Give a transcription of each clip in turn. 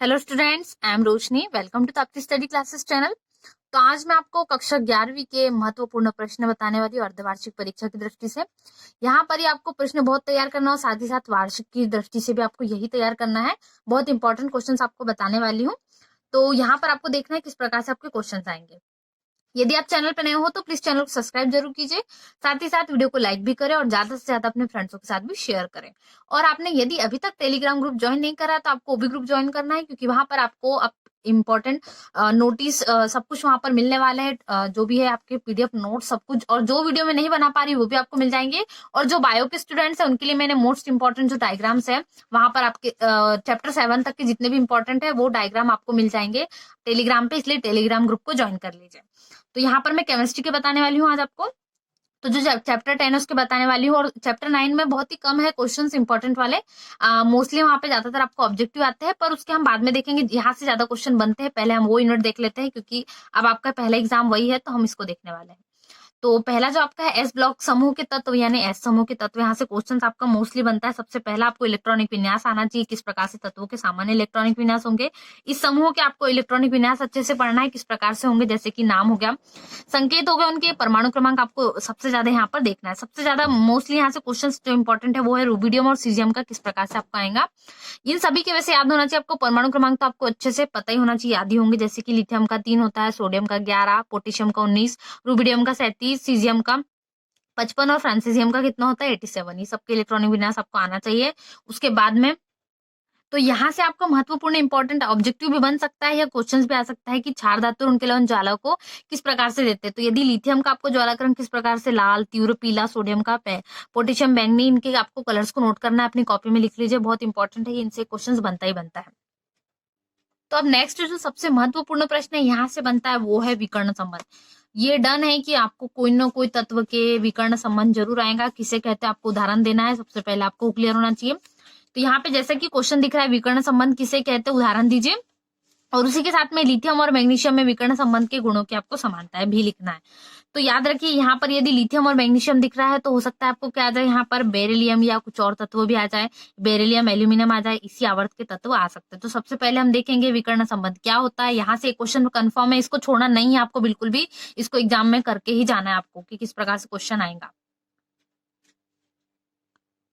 Hello students, I am Roshni. Welcome to Tapti study classes channel. तो आज मैं आपको कक्षा 11वीं के महत्वपूर्ण प्रश्न बताने वाली हूँ अर्धवार्षिक परीक्षा की दृष्टि से। यहाँ पर ही आपको प्रश्न बहुत तैयार करना हो, साथ ही साथ वार्षिक की दृष्टि से भी आपको यही तैयार करना है। बहुत इंपॉर्टेंट क्वेश्चंस आपको बताने वाली हूँ। तो यहाँ पर आपको देखना है किस प्रकार से आपके क्वेश्चन आएंगे। यदि आप चैनल पर नए हो तो प्लीज चैनल को सब्सक्राइब जरूर कीजिए। साथ ही साथ वीडियो को लाइक भी करें और ज्यादा से ज्यादा अपने फ्रेंड्सों के साथ भी शेयर करें। और आपने यदि अभी तक टेलीग्राम ग्रुप ज्वाइन नहीं करा तो आपको वो भी ग्रुप ज्वाइन करना है, क्योंकि वहां पर आपको इम्पोर्टेंट नोटिस सब कुछ वहां पर मिलने वाला है। जो भी है आपके पीडीएफ नोट सब कुछ, और जो वीडियो में नहीं बना पा रही वो भी आपको मिल जाएंगे। और जो बायो के स्टूडेंट्स है उनके लिए मैंने मोस्ट इंपॉर्टेंट जो डायग्राम्स है वहां पर आपके चैप्टर 7 तक के जितने भी इंपॉर्टेंट है वो डायग्राम आपको मिल जाएंगे टेलीग्राम पे, इसलिए टेलीग्राम ग्रुप को ज्वाइन कर लीजिए। तो यहाँ पर मैं केमिस्ट्री के बताने वाली हूँ आज आपको। तो जो चैप्टर 10 है उसके बताने वाली हूँ, और चैप्टर 9 में बहुत ही कम है क्वेश्चंस इंपॉर्टेंट वाले। मोस्टली वहां पे ज्यादातर आपको ऑब्जेक्टिव आते हैं, पर उसके हम बाद में देखेंगे। यहाँ से ज्यादा क्वेश्चन बनते हैं, पहले हम वो यूनिट देख लेते हैं, क्योंकि अब आपका पहला एग्जाम वही है तो हम इसको देखने वाले हैं। तो पहला जो आपका है एस ब्लॉक समूह के तत्व, यानी एस समूह के तत्व। यहाँ से क्वेश्चन आपका मोस्टली बनता है। सबसे पहला आपको इलेक्ट्रॉनिक विन्यास आना चाहिए, किस प्रकार से तत्वों के सामान्य इलेक्ट्रॉनिक विन्यास होंगे। इस समूह के आपको इलेक्ट्रॉनिक विन्यास अच्छे से पढ़ना है, किस प्रकार से होंगे, जैसे कि नाम हो गया, संकेत हो गया, उनके परमाणु क्रमांक आपको सबसे ज्यादा यहाँ पर देखना है। सबसे ज्यादा मोस्टली यहाँ से क्वेश्चन जो इंपॉर्टेंट है वो है रूबिडियम और सीजियम का, किस प्रकार से आपका आएगा। इन सभी के वैसे याद होना चाहिए आपको। परमाणु क्रमांक तो आपको अच्छे से पता ही होना चाहिए, याद ही होंगे। जैसे कि लिथियम का 3 होता है, सोडियम का 11, पोटेशियम का 19, रूबिडियम का 37, सीजियम का 55 और फ्रांसीसियम का कितना होता है 87। ये सबके इलेक्ट्रॉनिक विन्यास आपको आना चाहिए। उसके बाद में तो यहाँ से आपको महत्वपूर्ण इंपॉर्टेंट ऑब्जेक्टिव भी बन सकता है या क्वेश्चंस भी आ सकता है कि क्षार धातु और उनके लवण ज्वाला को किस प्रकार से देते हैं। तो यदि लिथियम का आपको ज्वालाकरण किस प्रकार से, लाल, तीव्र पीला, सोडियम का पोटेशियम बैंगनी, इनके आपको कलर्स को नोट करना है, अपनी कॉपी में लिख लीजिए, बहुत इंपॉर्टेंट है, इनसे क्वेश्चन बनता ही बनता है। तो अब नेक्स्ट जो सबसे महत्वपूर्ण प्रश्न है यहाँ से बनता है वो है विकर्ण संबंध। ये डन है कि आपको कोई ना कोई तत्व के विकर्ण संबंध जरूर आएगा। किसे कहते हैं आपको उदाहरण देना है, सबसे पहले आपको क्लियर होना चाहिए। तो यहाँ पे जैसे कि क्वेश्चन दिख रहा है विकर्ण संबंध किसे कहते हैं, उदाहरण दीजिए। और उसी के साथ में लिथियम और मैग्नीशियम में विकर्ण संबंध के गुणों की आपको समानताएं भी लिखना है। तो याद रखिए यहाँ पर यदि लिथियम और मैग्नीशियम दिख रहा है तो हो सकता है आपको क्या आ जाए, यहाँ पर बेरिलियम या कुछ और तत्व भी आ जाए, बेरिलियम एल्यूमिनियम आ जाए, इसी आवर्त के तत्व आ सकते हैं। तो सबसे पहले हम देखेंगे विकर्ण संबंध क्या होता है। यहाँ से क्वेश्चन कंफर्म है, इसको छोड़ना नहीं है आपको बिल्कुल भी, इसको एग्जाम में करके ही जाना है आपको कि किस प्रकार से क्वेश्चन आएगा।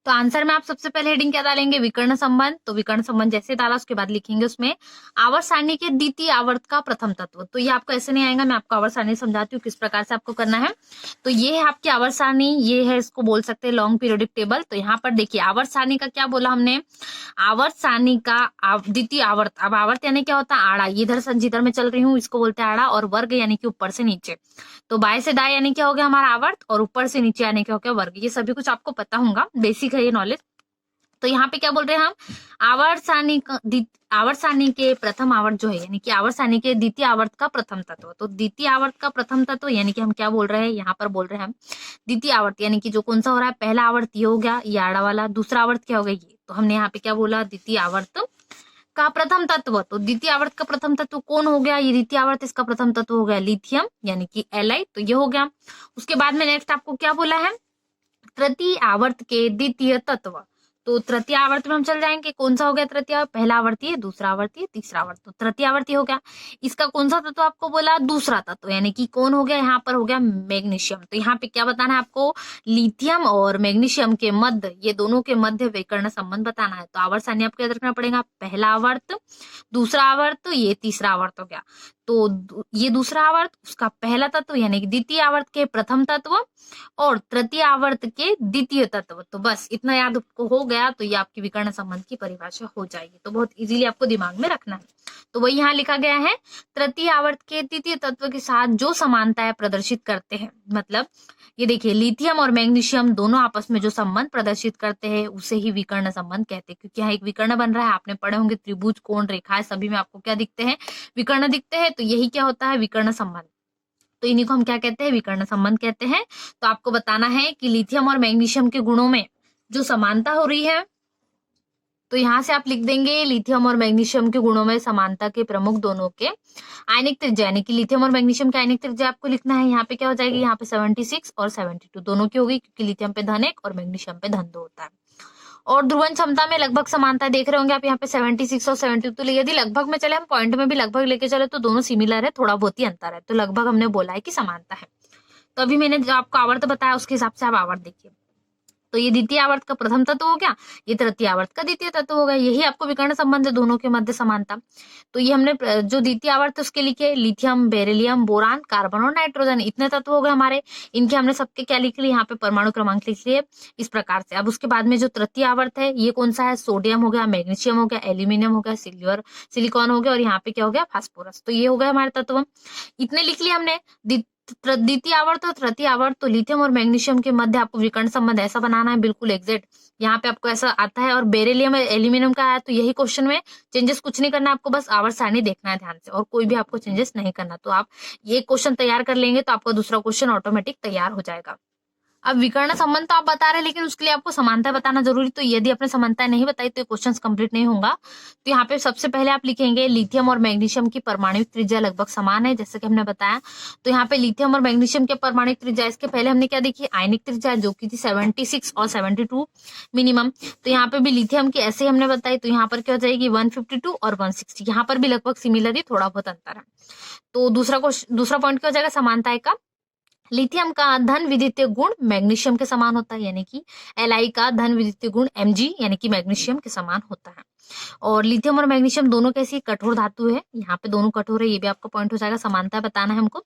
तो आंसर में आप सबसे पहले हेडिंग क्या डालेंगे, विकर्ण संबंध। तो विकर्ण संबंध जैसे डाला उसके बाद लिखेंगे उसमें आवर्त सारणी के द्वितीय आवर्त का प्रथम तत्व। तो ये आपको ऐसे नहीं आएगा, मैं आपको आवर्त सारणी समझाती हूँ किस प्रकार से आपको करना है। तो ये है आपकी आवर्त सारणी, ये है, इसको बोल सकते हैं लॉन्ग पीरियोडिक टेबल। तो यहाँ पर देखिए आवर्त सारणी का क्या बोला हमने, आवर्त सारणी का द्वितीय आवर्त। अब आवर्त यानी क्या होता है, आड़ा, इधर से जिधर मैं चल रही हूँ इसको बोलते हैं आड़ा, और वर्ग यानी कि ऊपर से नीचे। तो बाएं से दाएं यानी क्या हो गया हमारा आवर्त, और ऊपर से नीचे यानी क्या हो गया वर्ग। ये सभी कुछ आपको पता होगा, बेसिक है ये नॉलेज। तो यहाँ पे क्या बोल रहे हैं हम, आवर्त सारणी के प्रथम आवर्त जो है, यानी कि आवर्त सारणी के द्वितीय आवर्त का प्रथम तत्व। तो द्वितीय आवर्त का प्रथम तत्व यानी कि हम क्या बोल रहे हैं, यहाँ पर बोल रहे हैं हम द्वितीय आवर्त, यानी कि जो कौन सा हो रहा है, पहला आवर्त ये हो गया, ये आड़ा वाला, दूसरा आवर्त क्या हो गया ये। तो हमने यहाँ पे क्या बोला, द्वितीय आवर्त का प्रथम तत्व। तो द्वितीय आवर्त का प्रथम तत्व कौन हो गया, ये द्वितीय आवर्त, इसका प्रथम तत्व हो गया लिथियम, यानी कि Li। तो ये हो गया। उसके बाद में नेक्स्ट आपको क्या बोला है, तृतीय आवर्त के द्वितीय तत्व। तो तृतीय आवर्त में हम चल जाएंगे, कौन सा हो गया तृतीय, पहला आवर्तीय, दूसरा आवर्तीय, तीसरा आवर्त। तो तृतीय आवर्तीय हो गया। इसका कौन सा तत्व आपको बोला, दूसरा तत्व, यानी कि कौन हो गया, यहाँ पर हो गया मैग्नीशियम। तो यहाँ पे क्या बताना है आपको, लिथियम और मैग्नीशियम के मध्य, ये दोनों के मध्य विकर्ण संबंध बताना है। तो आवर्त सारणी आपको याद रखना पड़ेगा, पहला आवर्त, दूसरा आवर्त, ये तीसरा आवर्त हो गया। तो ये दूसरा आवर्त, उसका पहला तत्व यानी कि द्वितीय आवर्त के प्रथम तत्व, और तृतीय आवर्त के द्वितीय तत्व। तो बस इतना याद आपको हो गया तो ये आपकी विकर्ण संबंध की परिभाषा हो जाएगी। तो बहुत इजीली आपको दिमाग में रखना है। तो वही यहाँ लिखा गया है, तृतीय आवर्त के द्वितीय तत्व के साथ जो समानताएं प्रदर्शित करते हैं, मतलब ये देखिए लिथियम और मैग्नीशियम दोनों आपस में जो संबंध प्रदर्शित करते हैं उसे ही विकर्ण संबंध कहते हैं। क्योंकि यहाँ एक विकर्ण बन रहा है, आपने पढ़े होंगे त्रिभुज, कोण, रेखाएं, सभी में आपको क्या दिखते हैं, विकर्ण दिखते हैं। तो यही क्या होता है, विकर्ण संबंध। तो इन्हीं को हम क्या कहते हैं, विकर्ण संबंध कहते हैं। तो आपको बताना है कि लिथियम और मैग्नीशियम के गुणों में जो समानता हो रही है, तो यहाँ से आप लिख देंगे लिथियम और मैग्नीशियम के गुणों में समानता के प्रमुख दोनों के आयनिक त्रिज्या, यानी कि लिथियम और मैग्नीशियम के आयनिक त्रिज्या आपको लिखना है। यहाँ पे क्या हो जाएगी, यहाँ पे 76 और 72 दोनों की होगी, क्योंकि लिथियम पे धन 1 और मैग्नीशियम पे धन 2 होता है। और ध्रुवण क्षमता में लगभग समानता देख रहे होंगे आप यहाँ पे 76 और 72। तो यदि लगभग में चले, हम पॉइंट में भी लगभग लेके चले तो दोनों सिमिलर है, थोड़ा बहुत ही अंतर है, तो लगभग हमने बोला है कि समानता है। तो अभी मैंने जो आपको आवर्त बताया उसके हिसाब से आप आवर्त देखिए। तो ये द्वितीय आवर्त का प्रथम तत्व हो गया, ये तृतीय आवर्त का द्वितीय तत्व हो गया। यही आपको विकर्ण संबंध है दोनों के मध्य समानता। तो ये हमने जो द्वितीय आवर्त उसके लिखे, लिथियम, बेरिलियम, बोरान, कार्बन और नाइट्रोजन, इतने तत्व हो गए हमारे। इनके हमने सबके क्या लिख लिए, यहाँ पे परमाणु क्रमांक लिख लिए इस प्रकार से। अब उसके बाद में जो तृतीय आवर्त है ये कौन सा है, सोडियम हो गया, मैग्नीशियम हो गया, एल्यूमिनियम हो गया, सिल्वर, सिलिकॉन हो गया, और यहाँ पे क्या हो गया, फास्फोरस। तो ये हो गया हमारे तत्व, इतने लिख लिए हमने। द्वितीय आवर्त और तृतीय आवर्त, तो लिथियम और मैग्नीशियम के मध्य आपको विकर्ण संबंध ऐसा बनाना है, बिल्कुल एग्जैक्ट। यहाँ पे आपको ऐसा आता है। और बेरिलियम एल्यूमिनियम का आया तो यही क्वेश्चन में चेंजेस कुछ नहीं करना, आपको बस आवर्त सारणी देखना है ध्यान से, और कोई भी आपको चेंजेस नहीं करना। तो आप ये क्वेश्चन तैयार कर लेंगे तो आपका दूसरा क्वेश्चन ऑटोमेटिक तैयार हो जाएगा। अब विकर्ण संबंध तो आप बता रहे हैं, लेकिन उसके लिए आपको समानता बताना जरूरी। तो यदि आपने समानता नहीं बताई तो ये क्वेश्चन कंप्लीट नहीं होगा। तो यहाँ पे सबसे पहले आप लिखेंगे लिथियम और मैग्नीशियम की परमाणुक त्रिज्या लगभग समान है, जैसे कि हमने बताया। तो यहाँ पे लिथियम और मैग्नीशियम के परमाणुक त्रिज्या, इसके पहले हमने क्या देखी, आयनिक त्रिज्या जो की थी 76 और 72 मिनिमम। तो यहाँ पे भी लिथियम की ऐसे ही हमने बताई, तो यहाँ पर क्या हो जाएगी 152 और 160। यहाँ पर भी लगभग सिमिलर ही, थोड़ा बहुत अंतर है। तो दूसरा पॉइंट क्या हो जाएगा, समानता का। लिथियम का धन विद्युतीय गुण मैग्नीशियम के समान होता है, यानी कि Li का धन विद्युतीय गुण Mg यानी कि मैग्नीशियम के समान होता है। और लिथियम और मैग्नीशियम दोनों कैसी कठोर धातु है, यहाँ पे दोनों कठोर है, ये भी आपका पॉइंट हो जाएगा, समानता बताना है हमको।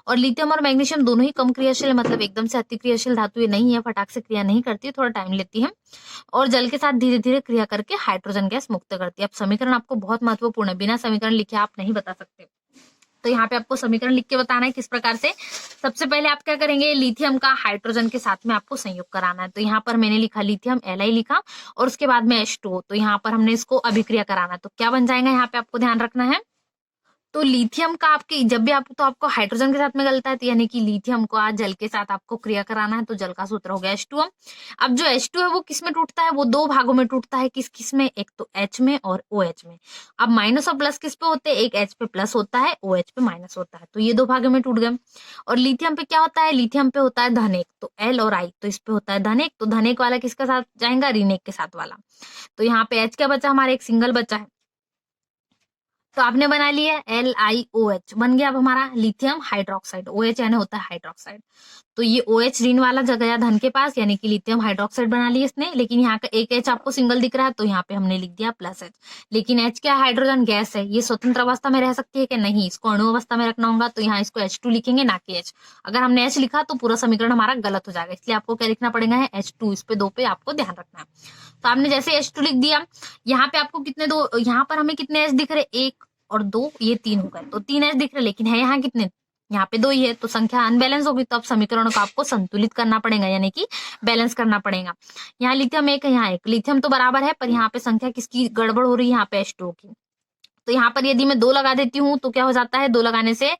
और लिथियम और मैग्नीशियम दोनों ही कम क्रियाशील है, मतलब एकदम से अति क्रियाशील धातु ये नहीं है, फटाक से क्रिया नहीं करती है, थोड़ा टाइम लेती है, और जल के साथ धीरे धीरे क्रिया करके हाइड्रोजन गैस मुक्त करती है। अब समीकरण आपको बहुत महत्वपूर्ण है, बिना समीकरण लिखे आप नहीं बता सकते। तो यहाँ पे आपको समीकरण लिख के बताना है किस प्रकार से। सबसे पहले आप क्या करेंगे, लिथियम का हाइड्रोजन के साथ में आपको संयोग कराना है। तो यहाँ पर मैंने लिखा लिथियम Li लिखा, और उसके बाद में H2O, तो यहाँ पर हमने इसको अभिक्रिया कराना है। तो क्या बन जाएगा, यहाँ पे आपको ध्यान रखना है। तो लिथियम का आपके जब भी आपको हाइड्रोजन के साथ में गलता है, तो यानी कि लिथियम को आज जल के साथ आपको क्रिया कराना है, तो जल का सूत्र हो गया H2O। अब जो H2 है वो किस में टूटता है, वो दो भागों में टूटता है, किस किस में, एक तो H में और OH में। अब माइनस और प्लस किस पे होते हैं, एक H पे प्लस होता है, OH पे माइनस होता है, तो ये दो भागों में टूट गए। और लिथियम पे क्या होता है, लिथियम पे होता है धन एक, तो L और I, तो इस पे होता है धन एक, तो धन एक वाला किसके साथ जाएगा, ऋण एक के साथ वाला। तो यहाँ पे H क्या बचा, हमारे एक सिंगल बचा है, तो आपने बना लिया LiOH, बन गया अब हमारा लिथियम हाइड्रोक्साइड। OH यानी होता है हाइड्रोक्साइड, तो ये OH ऋण वाला जगह धन के पास, यानी कि लिथियम हाइड्रोक्साइड बना लिया इसने। लेकिन यहाँ का एक H आपको सिंगल दिख रहा है, तो यहाँ पे हमने लिख दिया प्लस H। लेकिन H क्या, हाइड्रोजन गैस है, ये स्वतंत्र अवस्था में रह सकती है कि नहीं, इसको अणु अवस्था में रखना होगा, तो यहाँ इसको H2 लिखेंगे ना कि H। अगर हमने H लिखा तो पूरा समीकरण हमारा गलत हो जाएगा, इसलिए आपको क्या लिखना पड़ेगा है H2, इस पे दो पे आपको ध्यान रखना है। तो आपने जैसे H2 लिख दिया, यहाँ पे आपको कितने दो, यहाँ पर हमें कितने H दिख रहे, एक और दो, ये तीन हो गए, तो तीन H दिख रहे, लेकिन है यहाँ कितने, यहाँ पे दो ही है, तो संख्या अनबैलेंस होगी। तो अब समीकरणों को आपको संतुलित करना पड़ेगा, यानी कि बैलेंस करना पड़ेगा। यहाँ लिथियम एक है, यहाँ एक, लिथियम तो बराबर है, पर यहाँ पे संख्या किसकी गड़बड़ हो रही है, यहाँ पे H2O की। तो यहाँ पर यदि मैं दो लगा देती हूँ तो क्या हो जाता है, दो लगाने से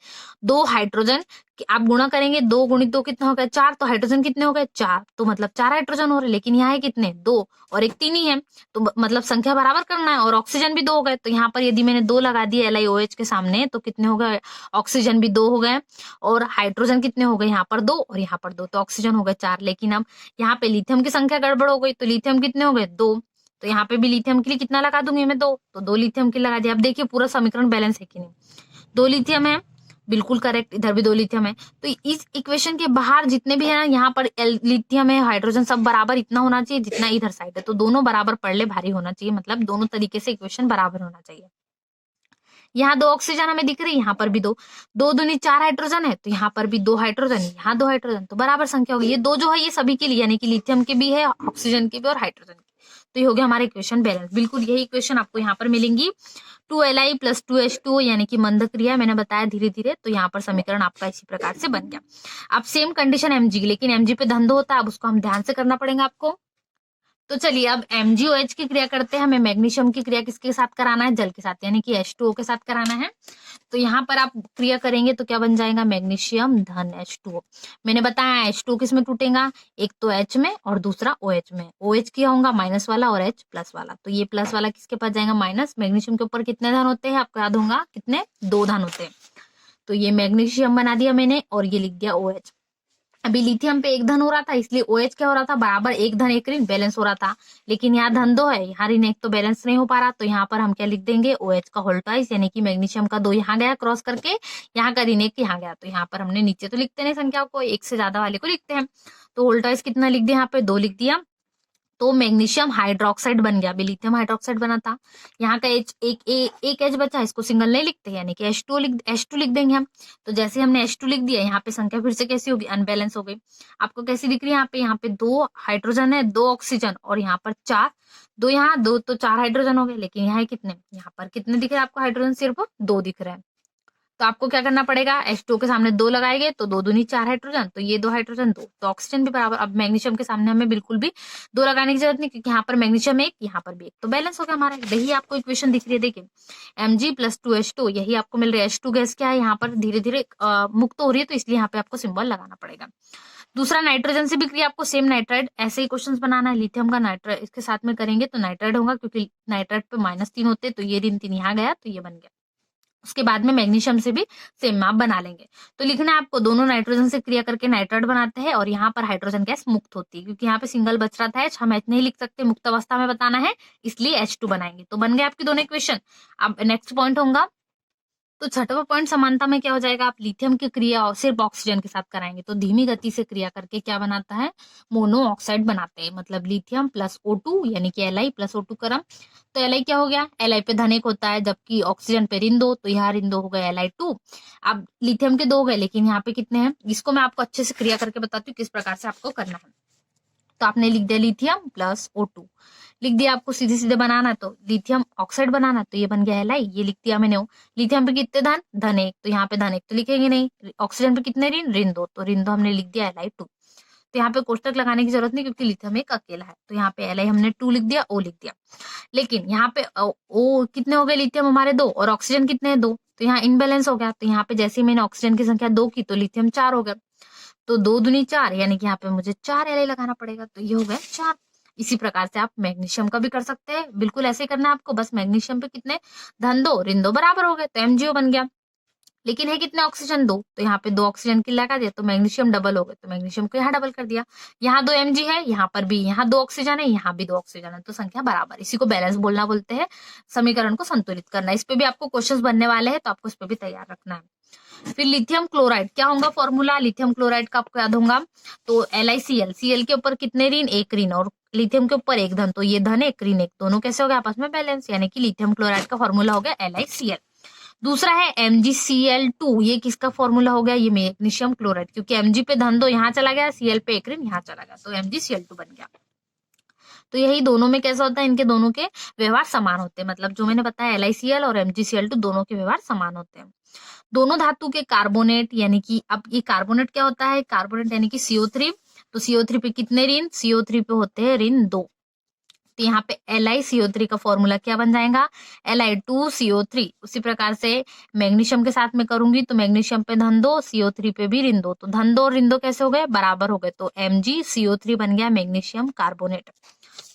दो हाइड्रोजन आप गुणा करेंगे, दो गुणित दो कितना हो गया, चार, तो हाइड्रोजन कितने हो गए, चार, तो मतलब चार हाइड्रोजन हो रहे, लेकिन यहाँ है कितने, दो, और एक तीन ही है, तो मतलब संख्या बराबर करना है। और ऑक्सीजन भी दो हो गए, तो यहाँ पर यदि मैंने दो लगा दिए LiOH के सामने, तो कितने हो गए, ऑक्सीजन भी दो हो गए, और हाइड्रोजन कितने हो गए, यहाँ पर दो और यहाँ पर दो, तो ऑक्सीजन हो गए चार। लेकिन अब यहाँ पे लिथियम की संख्या गड़बड़ हो गई, तो लिथियम कितने हो गए, दो, तो यहाँ पे भी लिथियम के लिए कितना लगा दूंगी मैं, दो, तो दो लिथियम के लगा दिया। अब देखिए पूरा समीकरण बैलेंस है कि नहीं, दो लिथियम है, बिल्कुल करेक्ट, इधर भी दो लिथियम है। तो इस इक्वेशन के बाहर जितने भी है ना, यहाँ पर लिथियम है, हाइड्रोजन, सब बराबर इतना होना चाहिए जितना इधर साइड है, तो दोनों बराबर पड़ले भारी होना चाहिए, मतलब दोनों तरीके से इक्वेशन बराबर होना चाहिए। यहाँ दो ऑक्सीजन हमें दिख रही है, यहाँ पर भी दो, दो दूनी चार हाइड्रोजन है, तो यहाँ पर भी दो हाइड्रोजन, यहाँ दो हाइड्रोजन, तो बराबर संख्या होगी। ये दो जो है ये सभी के लिए, यानी कि लिथियम के भी है, ऑक्सीजन के भी और हाइड्रोजन के, तो ये हो गया हमारा इक्वेशन बैलेंस। बिल्कुल यही इक्वेशन आपको यहाँ पर मिलेंगी, 2Li प्लस 2H2O यानी कि मंद क्रिया, मैंने बताया धीरे धीरे, तो यहाँ पर समीकरण आपका इसी प्रकार से बन गया। अब सेम कंडीशन Mg, लेकिन Mg पे धन दो होता है, अब उसको हम ध्यान से करना पड़ेगा आपको। तो चलिए अब MgOH की क्रिया करते हैं। हमें मैग्नीशियम की क्रिया किसके साथ कराना है, जल के साथ, यानी कि H2O के साथ कराना है। तो यहाँ पर आप क्रिया करेंगे तो क्या बन जाएगा, मैग्नीशियम धन H2O। मैंने बताया H2O किस में टूटेगा, एक तो H में और दूसरा OH में। OH क्या होगा, माइनस वाला, और H प्लस वाला, तो ये प्लस वाला किसके पास जाएगा, माइनस। मैग्नीशियम के ऊपर कितने धन होते हैं, आपको याद होगा कितने, दो धन होते हैं। तो ये मैग्नीशियम बना दिया मैंने, और ये लिख दिया OH। अभी लिथियम पे एक धन हो रहा था, इसलिए OH क्या हो रहा था, बराबर एक धन एक ऋण बैलेंस हो रहा था। लेकिन यहाँ धन 2 है, यहाँ ऋण 1 तो बैलेंस नहीं हो पा रहा, तो यहाँ पर हम क्या लिख देंगे, OH का होल ट्वाइस, यानी कि मैग्नीशियम का 2 यहाँ गया क्रॉस करके, यहाँ का ऋण 1 यहाँ गया, तो यहाँ पर हमने नीचे तो लिखते नहीं संख्या को, एक से ज्यादा वाले को लिखते हैं। तो होल ट्वाइस कितना लिख दिया, यहाँ पे 2 लिख दिया, तो मैग्नीशियम हाइड्रोक्साइड बन गया। अभी लिथियम हाइड्रोक्साइड बना था, यहाँ का H एक H बचा, इसको सिंगल नहीं लिखते, यानी कि H2 लिख देंगे हम। तो जैसे हमने H2 लिख दिया, यहाँ पे संख्या फिर से कैसी होगी, अनबैलेंस हो गई। आपको कैसी दिख रही है, यहाँ पे 2 हाइड्रोजन है, 2 ऑक्सीजन, और यहाँ पर 4, 2 यहाँ 2 तो 4 हाइड्रोजन हो गए। लेकिन यहाँ कितने, यहाँ पर कितने दिख रहे हैं आपको हाइड्रोजन, सिर्फ 2 दिख रहे हैं। तो आपको क्या करना पड़ेगा, H2 के सामने 2 लगाएंगे तो 2 दूनी 4 हाइड्रोजन, तो ये 2 हाइड्रोजन 2, तो ऑक्सीजन भी बराबर। अब मैग्नीशियम के सामने हमें बिल्कुल भी 2 लगाने की जरूरत नहीं, क्योंकि यहाँ पर मैग्नीशियम 1, यहाँ पर भी 1, तो बैलेंस हो गया हमारा। यही आपको इक्वेशन दिख रही है, देखिए Mg+2H2, यही आपको मिल रही है। H2 गैस क्या है, यहाँ पर धीरे धीरे मुक्त हो रही है, तो इसलिए यहाँ पे आपको सिंबल लगाना पड़ेगा। दूसरा, नाइट्रोजन से भी क्रिया, आपको सेम नाइट्राइड ऐसे ही क्वेश्चन बनाना है। लिथियम का नाइट्राइड इसके साथ में करेंगे तो नाइट्राइड होगा, क्योंकि नाइट्राइड पे -3 होते, तो ये ऋण 3 यहाँ गया, तो ये बन गया। उसके बाद में मैग्नीशियम से भी सेम आप बना लेंगे। तो लिखना है आपको, दोनों नाइट्रोजन से क्रिया करके नाइट्राइड बनाते हैं, और यहाँ पर हाइड्रोजन गैस मुक्त होती है, क्योंकि यहाँ पे सिंगल बच रहा था H, हम H नहीं लिख सकते, मुक्त अवस्था में बताना है, इसलिए H2 बनाएंगे। तो बन गए आपके दोनों इक्वेशन। अब नेक्स्ट पॉइंट होगा, तो छठवां पॉइंट समानता में क्या हो जाएगा, आप लिथियम की क्रिया सिर्फ ऑक्सीजन के साथ कराएंगे, तो धीमी गति से क्रिया करके क्या बनाता है, मोनो ऑक्साइड बनाते हैं। मतलब लिथियम प्लस O2, यानी कि Li प्लस O2 क्रम। तो Li क्या हो गया, Li पे धन 1 होता है, जबकि ऑक्सीजन पे ऋण 2, तो यहाँ ऋण 2 हो गया Li2। अब लिथियम के 2 हो गए, लेकिन यहाँ पे कितने हैं, इसको मैं आपको अच्छे से क्रिया करके बताती हूँ किस प्रकार से आपको करना है। तो आपने लिख दिया लिथियम प्लस O2, लिख दिया। आपको सीधे सीधे बनाना है, तो लिथियम ऑक्साइड बनाना है, तो ये बन गया Li, ये लिख दिया मैंने। लिथियम पे कितने धन 1, तो यहाँ पे धन 1 तो लिखेंगे नहीं। ऑक्सीजन पे कितने ऋण 2, तो ऋण 2 हमने लिख दिया Li2। तो यहाँ पे कोष्टक लगाने की जरूरत नहीं, क्योंकि लिथियम एक अकेला है, तो यहाँ पे Li हमने 2 लिख दिया, O लिख दिया। लेकिन यहाँ पे O कितने हो गए, लिथियम हमारे 2, और ऑक्सीजन कितने हैं 2, तो यहाँ इनबैलेंस हो गया। तो यहाँ पे जैसे ही मैंने ऑक्सीजन की संख्या 2 की, तो लिथियम 4 हो गया, तो 2 दूनी 4, यानी कि यहाँ पे मुझे 4 Li लगाना पड़ेगा, तो ये हो गया 4। इसी प्रकार से आप मैग्नीशियम का भी कर सकते हैं, बिल्कुल ऐसे करना है आपको। बस मैग्नीशियम पे कितने, धन 2 ऋण 2 बराबर हो गए, तो MgO बन गया। लेकिन है कितने ऑक्सीजन 2, तो यहाँ पे 2 ऑक्सीजन की लगा दिया, तो मैग्नीशियम डबल हो गए, तो मैग्नीशियम को यहाँ डबल कर दिया। यहाँ 2 Mg है, यहाँ पर भी, यहाँ 2 ऑक्सीजन है, यहाँ भी 2 ऑक्सीजन है, तो संख्या बराबर। इसी को बैलेंस बोलना बोलते हैं, समीकरण को संतुलित करना। इस पे भी आपको क्वेश्चन बनने वाले हैं, तो आपको इस पे भी तैयार रखना है। फिर लिथियम क्लोराइड, क्या होगा फॉर्मूला लिथियम क्लोराइड का, आपको याद होगा। तो LiCl, Cl के ऊपर कितने ऋण, 1 ऋण, और लिथियम के ऊपर 1 धन, तो ये धन 1 ऋण 1, दोनों कैसे हो गए आपस में बैलेंस, यानी कि लिथियम क्लोराइड का फॉर्मूला हो गया LiCl। दूसरा है MgCl2, ये किसका फॉर्मूला हो गया, ये मैग्नीशियम क्लोराइड, क्योंकि Mg पे धन 2 यहाँ चला गया, Cl पे 1 ऋण यहाँ चला गया, तो MgCl2 बन गया। तो यही दोनों में कैसा होता है, इनके दोनों के व्यवहार समान होते हैं। मतलब जो मैंने बताया LiCl और MgCl2 दोनों के व्यवहार समान होते हैं। दोनों धातु के कार्बोनेट, यानी कि अब ये कार्बोनेट क्या होता है, कार्बोनेट यानी कि CO3, तो CO3 पे कितने ऋण, CO3 पे होते हैं ऋण 2, तो यहाँ पे LiCO3 का फॉर्मूला क्या बन जाएगा, Li2CO3। उसी प्रकार से मैग्नीशियम के साथ में करूंगी, तो मैग्नीशियम पे धन 2, CO3 पे भी ऋण 2, तो धन 2 और ऋण 2 कैसे हो गए, बराबर हो गए, तो MgCO3 बन गया मैग्नीशियम कार्बोनेट।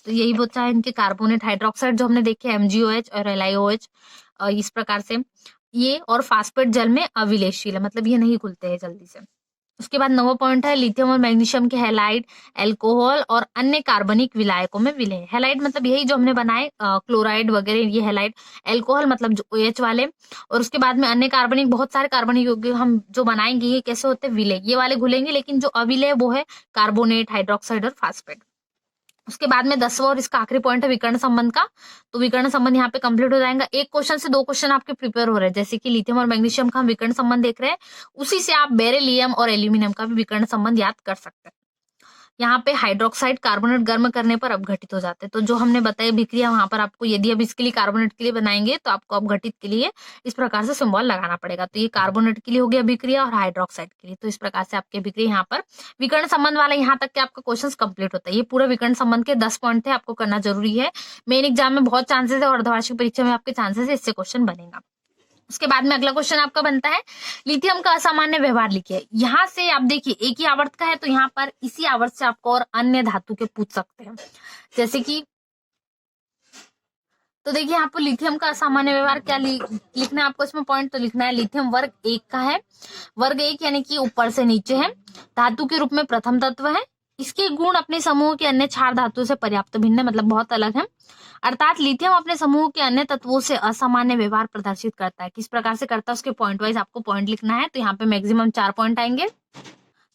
तो यही बचा है इनके कार्बोनेट हाइड्रोक्साइड जो हमने देखे, MgOH और LiOH। इस प्रकार से ये और फास्फेट जल में अविलेयशील है, मतलब ये नहीं खुलते हैं जल्दी से। उसके बाद 9वां पॉइंट है, लिथियम और मैग्नीशियम के हैलाइड, एल्कोहल और अन्य कार्बनिक विलायकों में विलय। हैलाइड मतलब यही जो हमने बनाए क्लोराइड वगैरह, ये हैलाइड। एल्कोहल मतलब जो OH वाले, और उसके बाद में अन्य कार्बनिक, बहुत सारे कार्बनिक यौगिक हम जो बनाएंगे, ये कैसे होते हैं, विलय, ये वाले घुलेंगे, लेकिन जो अविलय वो है कार्बोनेट, हाइड्रोक्साइड और फास्फेट। उसके बाद में 10वां और इसका आखिरी पॉइंट है विकर्ण संबंध का। तो विकर्ण संबंध यहाँ पे कंप्लीट हो जाएगा। एक क्वेश्चन से 2 क्वेश्चन आपके प्रिपेयर हो रहे हैं, जैसे कि लिथियम और मैग्नीशियम का हम विकर्ण संबंध देख रहे हैं, उसी से आप बेरिलियम और एल्यूमिनियम का भी विकर्ण संबंध याद कर सकते हैं। यहाँ पे हाइड्रोक्साइड कार्बोनेट गर्म करने पर अपघटित हो जाते हैं, तो जो हमने बताया विक्रिया, वहां पर आपको यदि अब इसके लिए कार्बोनेट के लिए बनाएंगे, तो आपको अपघटित के लिए इस प्रकार से सिंबल लगाना पड़ेगा। तो ये कार्बोनेट के लिए हो गया अभिक्रिया, और हाइड्रोक्साइड के लिए, तो इस प्रकार से आपके अभिक्रिया यहाँ पर विकर्ण संबंध वाला यहाँ तक के आपका क्वेश्चन कंप्लीट होता है। ये पूरा विकर्ण संबंध के 10 पॉइंट थे, आपको करना जरूरी है। मेन एग्जाम में बहुत चांसेस है, और अर्धवार्षिक परीक्षा में आपके चांसेस है इससे क्वेश्चन बनेगा। उसके बाद में अगला क्वेश्चन आपका बनता है, लिथियम का असामान्य व्यवहार लिखिए। यहाँ से आप देखिए, एक ही आवर्त का है, तो यहाँ पर इसी आवर्त से आपको और अन्य धातु के पूछ सकते हैं, जैसे कि तो देखिए यहाँ पर लिथियम का असामान्य व्यवहार क्या लिखना है आपको इसमें पॉइंट, तो लिखना है लिथियम वर्ग 1 का है। वर्ग 1 यानी कि ऊपर से नीचे है, धातु के रूप में प्रथम तत्व है। इसके गुण अपने समूह के अन्य क्षार धातुओं से पर्याप्त भिन्न है, मतलब बहुत अलग है। अर्थात लिथियम अपने समूह के अन्य तत्वों से असामान्य व्यवहार प्रदर्शित करता है। किस प्रकार से करता है उसके पॉइंट वाइज आपको पॉइंट लिखना है। तो यहाँ पे मैक्सिमम 4 पॉइंट आएंगे।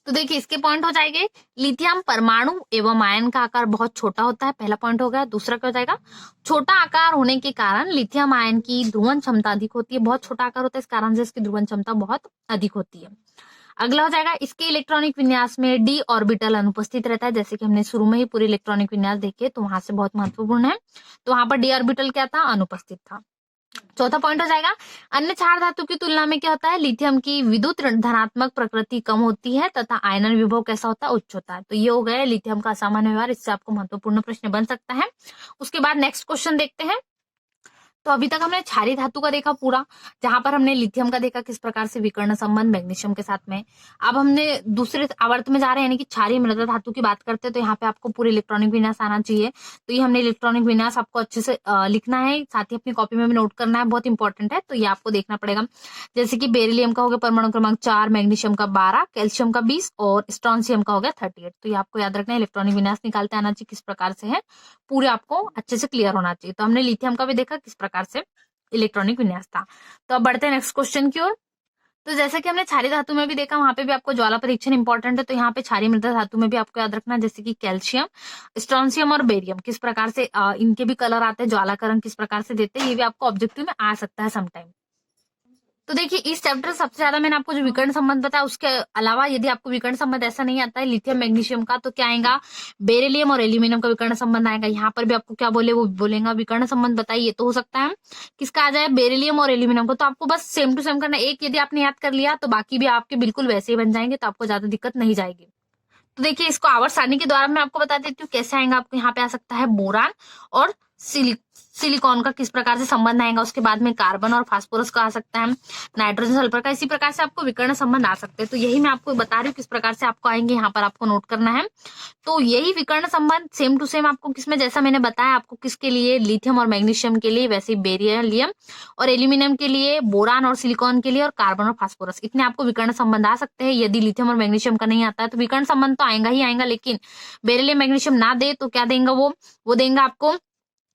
तो देखिए इसके पॉइंट हो जाएंगे, लिथियम परमाणु एवं आयन का आकार बहुत छोटा होता है, पहला पॉइंट हो गया। दूसरा क्या हो जाएगा, छोटा आकार होने के कारण लिथियम आयन की ध्रुवण क्षमता अधिक होती है, बहुत छोटा आकार होता है इस कारण से इसकी ध्रुवण क्षमता बहुत अधिक होती है। अगला हो जाएगा, इसके इलेक्ट्रॉनिक विन्यास में डी ऑर्बिटल अनुपस्थित रहता है, जैसे कि हमने शुरू में ही पूरे इलेक्ट्रॉनिक विन्यास देखे तो वहां से बहुत महत्वपूर्ण है। तो वहां पर डी ऑर्बिटल क्या था, अनुपस्थित था। चौथा पॉइंट हो जाएगा, अन्य क्षार धातु की तुलना में क्या होता है, लिथियम की विद्युत धनात्मक प्रकृति कम होती है तथा आयनन विभव कैसा होता है, उच्च होता है। तो ये हो गया लिथियम का असामान्य व्यवहार, इससे आपको महत्वपूर्ण प्रश्न बन सकता है। उसके बाद नेक्स्ट क्वेश्चन देखते हैं। तो अभी तक हमने क्षारीय धातु का देखा पूरा, जहां पर हमने लिथियम का देखा किस प्रकार से विकर्ण संबंध मैग्नीशियम के साथ में। अब हमने दूसरे आवर्त में जा रहे हैं, यानी कि क्षारीय मृदा धातु की बात करते हैं। तो यहाँ पे आपको पूरे इलेक्ट्रॉनिक विन्यास आना चाहिए। तो ये हमने इलेक्ट्रॉनिक विन्यास आपको अच्छे से लिखना है, साथ ही अपनी कॉपी में भी नोट करना है, बहुत इंपॉर्टेंट है। तो ये आपको देखना पड़ेगा, जैसे कि बेरिलियम का हो गया परमाणु क्रमांक 4, मैग्नीशियम का 12, कैल्शियम का 20 और स्ट्रॉन्सियम का हो गया 38। तो ये आपको याद रखना है, इलेक्ट्रॉनिक विन्यास निकालते आना चाहिए किस प्रकार से है, पूरे आपको अच्छे से क्लियर होना चाहिए। तो हमने लिथियम का भी देखा किस प्रकार से इलेक्ट्रॉनिक विन्यास था। तो अब बढ़ते हैं नेक्स्ट क्वेश्चन की ओर। तो जैसे कि हमने क्षारीय धातु में भी देखा, वहां पे भी आपको ज्वाला परीक्षण इंपॉर्टेंट है। तो यहाँ पे क्षारीय मृदा धातु में भी आपको याद रखना, जैसे कि कैल्शियम, स्ट्रॉन्सियम और बेरियम किस प्रकार से इनके भी कलर आते हैं, ज्वाला का रंग किस प्रकार से देते हैं, ये भी आपको ऑब्जेक्टिव में आ सकता है समटाइम। तो देखिए इस चैप्टर सबसे ज्यादा मैंने आपको जो विकर्ण संबंध बताया, उसके अलावा यदि आपको विकर्ण संबंध ऐसा नहीं आता है लिथियम मैग्नीशियम का, तो क्या आएगा, बेरिलियम और एल्यूमिनियम का विकर्ण संबंध आएगा। यहाँ पर भी आपको क्या बोले, वो बोलेगा विकर्ण संबंध बताइए। तो हो सकता है किसका आ जाए, बेरिलियम और एल्यूमिनियम को। तो आपको बस सेम टू सेम करना, एक यदि आपने याद कर लिया तो बाकी भी आपके बिल्कुल वैसे ही बन जाएंगे, तो आपको ज्यादा दिक्कत नहीं जाएगी। तो देखिए इसको आवर्त सारणी के द्वारा मैं आपको बता देती हूँ कैसे आएगा। आपको यहाँ पे आ सकता है बोरान और सिलिकॉन का किस प्रकार से संबंध आएगा। उसके बाद में कार्बन और फास्फोरस का आ सकता है, नाइट्रोजन सल्फर का। इसी प्रकार से आपको विकर्ण संबंध आ सकते हैं। तो यही मैं आपको बता रही हूँ किस प्रकार से आपको आएंगे, यहाँ पर आपको नोट करना है। तो यही विकर्ण संबंध सेम टू सेम आपको किसमें, जैसा मैंने बताया आपको किसके लिए, लिथियम और मैग्नीशियम के लिए, वैसे ही बेरिलियम और एल्यूमिनियम के लिए, बोरान और सिलिकॉन के लिए, और कार्बन और फास्फोरस, इतने आपको विकर्ण संबंध आ सकते हैं। यदि लिथियम और मैग्नीशियम का नहीं आता है तो विकर्ण संबंध तो आएगा ही आएगा, लेकिन बेरिलियम मैग्नीशियम ना दे तो क्या देंगे, वो देंगे आपको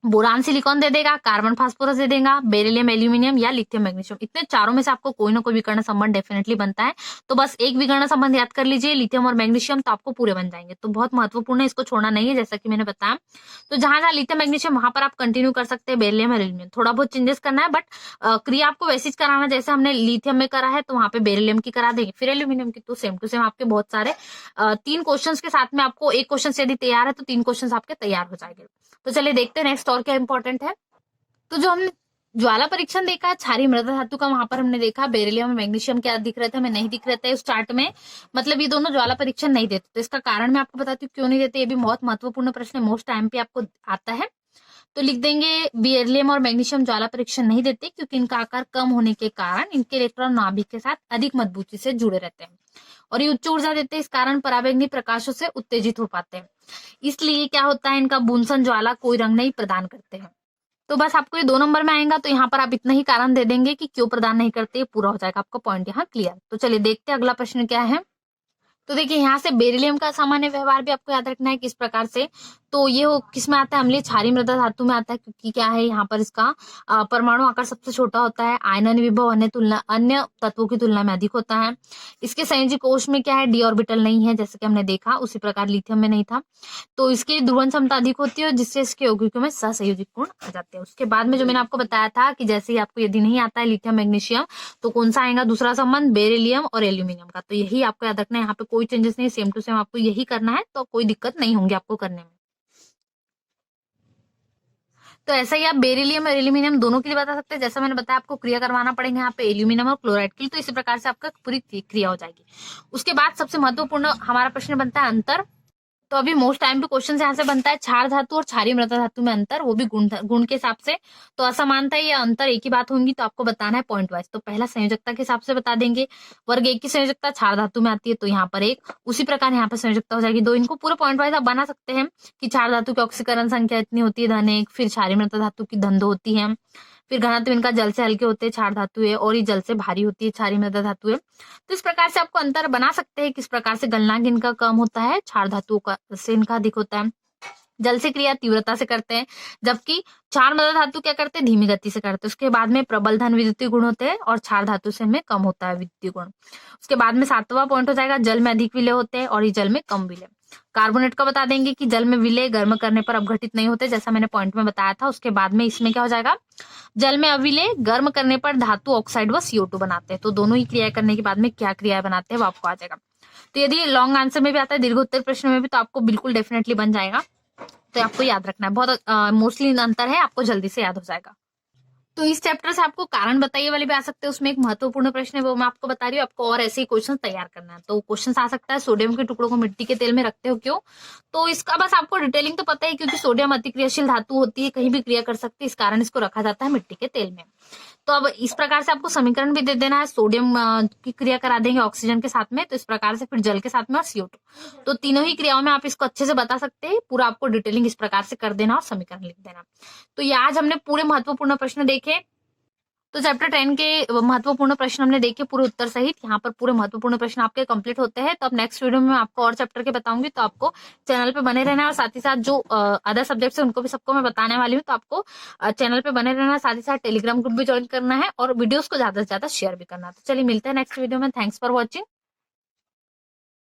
बोरान सिलिकॉन दे देगा, कार्बन फास्फोरस दे देगा, बेरिलियम एल्यूमिनियम या लिथियम मैग्नीशियम। इतने चारों में से आपको कोई ना कोई विकर्ण संबंध डेफिनेटली बनता है। तो बस एक विकर्ण संबंध याद कर लीजिए, लिथियम और मैग्नीशियम, तो आपको पूरे बन जाएंगे। तो बहुत महत्वपूर्ण है, इसको छोड़ना नहीं है, जैसा कि मैंने बताया। तो जहां जहां लिथियम मैग्नीशियम वहां पर आप कंटिन्यू कर सकते हैं, बेरिलियम और एल्यूमिनियम थोड़ा बहुत चेंजेस करना है, बट क्रिया आपको वैसी कराना जैसे हमने लिथियम में करा है, तो वहां पे बेरिलियम की करा देंगे, फिर एल्यूमिनियम की। तो सेम टू सेम आपके बहुत सारे 3 क्वेश्चन के साथ में आपको एक क्वेश्चन यदि तैयार है तो 3 क्वेश्चन आपके तैयार हो जाएंगे। तो चलिए देखते हैं नेक्स्ट और क्या इंपॉर्टेंट है। तो जो हमने ज्वाला परीक्षण देखा है क्षारीय मृदा धातु का, वहां पर हमने देखा बेरिलियम और मैग्नीशियम क्या दिख रहे थे, हमें नहीं दिख रहे थे उस चार्ट में, मतलब ये दोनों ज्वाला परीक्षण नहीं देते। तो इसका कारण मैं आपको बताती हूँ क्यों नहीं देते, ये भी बहुत महत्वपूर्ण प्रश्न है, मोस्ट टाइम पे आपको आता है। तो लिख देंगे बेरिलियम और मैग्नीशियम ज्वाला परीक्षण नहीं देते क्योंकि इनका आकार कम होने के कारण इनके इलेक्ट्रॉन नाभिक के साथ अधिक मजबूती से जुड़े रहते हैं और ये उच्च ऊर्जा देते हैं, इस कारण पराबैंगनी प्रकाशों से उत्तेजित हो पाते हैं। इसलिए क्या होता है, इनका बुनसन ज्वाला कोई रंग नहीं प्रदान करते हैं। तो बस आपको ये 2 नंबर में आएगा, तो यहाँ पर आप इतना ही कारण दे देंगे कि क्यों प्रदान नहीं करते, ये पूरा हो जाएगा आपका पॉइंट यहाँ क्लियर। तो चलिए देखते हैं अगला प्रश्न क्या है। तो देखिए यहाँ से बेरिलियम का सामान्य व्यवहार भी आपको याद रखना है किस प्रकार से। तो ये किस में आता है, अम्लीय क्षारीय मृदा धातु में आता है, क्योंकि क्या है यहाँ पर इसका परमाणु आकार सबसे छोटा होता है, आयनन विभव अन्य तत्वों की तुलना में अधिक होता है। इसके संयोजी कोश में क्या है, डी ऑर्बिटल नहीं है, जैसे कि हमने देखा उसी प्रकार लिथियम में नहीं था। तो इसकी ध्रुवण क्षमता अधिक होती है जिससे इसके यौगिकों में सहसंयोजिक गुण आ जाते हैं। उसके बाद में जो मैंने आपको बताया था कि जैसे ही आपको यदि नहीं आता है लिथियम मैग्नीशियम, तो कौन सा आएगा दूसरा संबंध, बेरिलियम और एल्यूमिनियम का। तो यही आपको याद रखना है, यहाँ पे कोई चेंजेस नहीं, सेम टू सेम आपको यही करना है, तो कोई दिक्कत नहीं होंगी आपको करने में। तो ऐसा ही आप बेरिलियम और एल्यूमिनियम दोनों के लिए बता सकते हैं। जैसा मैंने बताया आपको क्रिया करवाना पड़ेगा यहाँ पे एल्यूमिनियम और क्लोराइड के लिए, तो इसी प्रकार से आपका पूरी क्रिया हो जाएगी। उसके बाद सबसे महत्वपूर्ण हमारा प्रश्न बनता है अंतर। तो अभी मोस्ट टाइम टू क्वेश्चन यहाँ से बनता है क्षार धातु और क्षारीय मृदा धातु में अंतर, वो भी गुण के हिसाब से। तो असमानता या अंतर एक ही बात होंगी, तो आपको बताना है पॉइंट वाइज। तो पहला संयोजकता के हिसाब से बता देंगे। वर्ग 1 की संयोजकता क्षार धातु में आती है, तो यहाँ पर 1। उसी प्रकार यहाँ पर संयोजकता हो जाएगी 2। इनको पूरे पॉइंट वाइज आप बना सकते हैं कि क्षार धातु की ऑक्सीकरण संख्या इतनी होती है धन 1, फिर क्षारीय मृदा धातु की धन 2 होती है, फिर घनत्व इनका जल से हल्के होते हैं क्षार धातु है, और ये जल से भारी होती है क्षारीय मृदा धातु है। तो इस प्रकार से आपको अंतर बना सकते हैं किस प्रकार से गलनांक इनका कम होता है, क्षार धातुओं का से इनका अधिक होता है। जल से क्रिया तीव्रता से करते हैं, जबकि क्षार मृदा धातु क्या करते हैं, धीमी गति से करते हैं। उसके बाद में प्रबल धन विद्युतीय गुण होते हैं, और क्षार धातु से में कम होता है विद्युतीय गुण। उसके बाद में 7वां पॉइंट हो जाएगा, जल में अधिक विलय होते हैं और ये जल में कम विलय। कार्बोनेट का बता देंगे कि जल में विलय गर्म करने पर अपघटित नहीं होते, जैसा मैंने पॉइंट में बताया था। उसके बाद में इसमें क्या हो जाएगा, जल में अविलय गर्म करने पर धातु ऑक्साइड व CO2 बनाते हैं। तो दोनों ही क्रिया करने के बाद में क्या क्रिया बनाते हैं वो आपको आ जाएगा। तो यदि लॉन्ग आंसर में भी आता है, दीर्घ उत्तर प्रश्न में भी, तो आपको बिल्कुल डेफिनेटली बन जाएगा। तो आपको याद रखना है, बहुत मोस्टली अंतर है, आपको जल्दी से याद हो जाएगा। तो इस चैप्टर से आपको कारण बताइए वाले भी आ सकते हैं, उसमें एक महत्वपूर्ण प्रश्न है वो मैं आपको बता रही हूँ। आपको और ऐसे ही क्वेश्चन तैयार करना है। तो क्वेश्चन आ सकता है, सोडियम के टुकड़ों को मिट्टी के तेल में रखते हो क्यों? तो इसका बस आपको डिटेलिंग तो पता है, क्योंकि सोडियम अतिक्रियाशील धातु होती है, कहीं भी क्रिया कर सकती है, इस कारण इसको रखा जाता है मिट्टी के तेल में। तो अब इस प्रकार से आपको समीकरण भी दे देना है, सोडियम की क्रिया करा देंगे ऑक्सीजन के साथ में, तो इस प्रकार से फिर जल के साथ में और CO2। तो तीनों ही क्रियाओं में आप इसको अच्छे से बता सकते हैं। पूरा आपको डिटेलिंग इस प्रकार से कर देना और समीकरण लिख देना। तो ये आज हमने पूरे महत्वपूर्ण प्रश्न देखे। तो चैप्टर 10 के महत्वपूर्ण प्रश्न हमने देखे पूरे उत्तर सहित। यहाँ पर पूरे महत्वपूर्ण प्रश्न आपके कंप्लीट होते हैं। तो अब नेक्स्ट वीडियो में मैं आपको और चैप्टर के बताऊंगी, तो आपको चैनल पे बने रहना है। और साथ ही साथ जो अदर सब्जेक्ट्स है उनको भी सबको मैं बताने वाली हूँ, तो आपको चैनल पे बने रहना है। साथ ही साथ टेलीग्राम ग्रुप भी ज्वाइन करना है और वीडियोस को ज्यादा से ज्यादा शेयर भी करना है। तो चलिए मिलते हैं नेक्स्ट वीडियो में। Thanks for watching.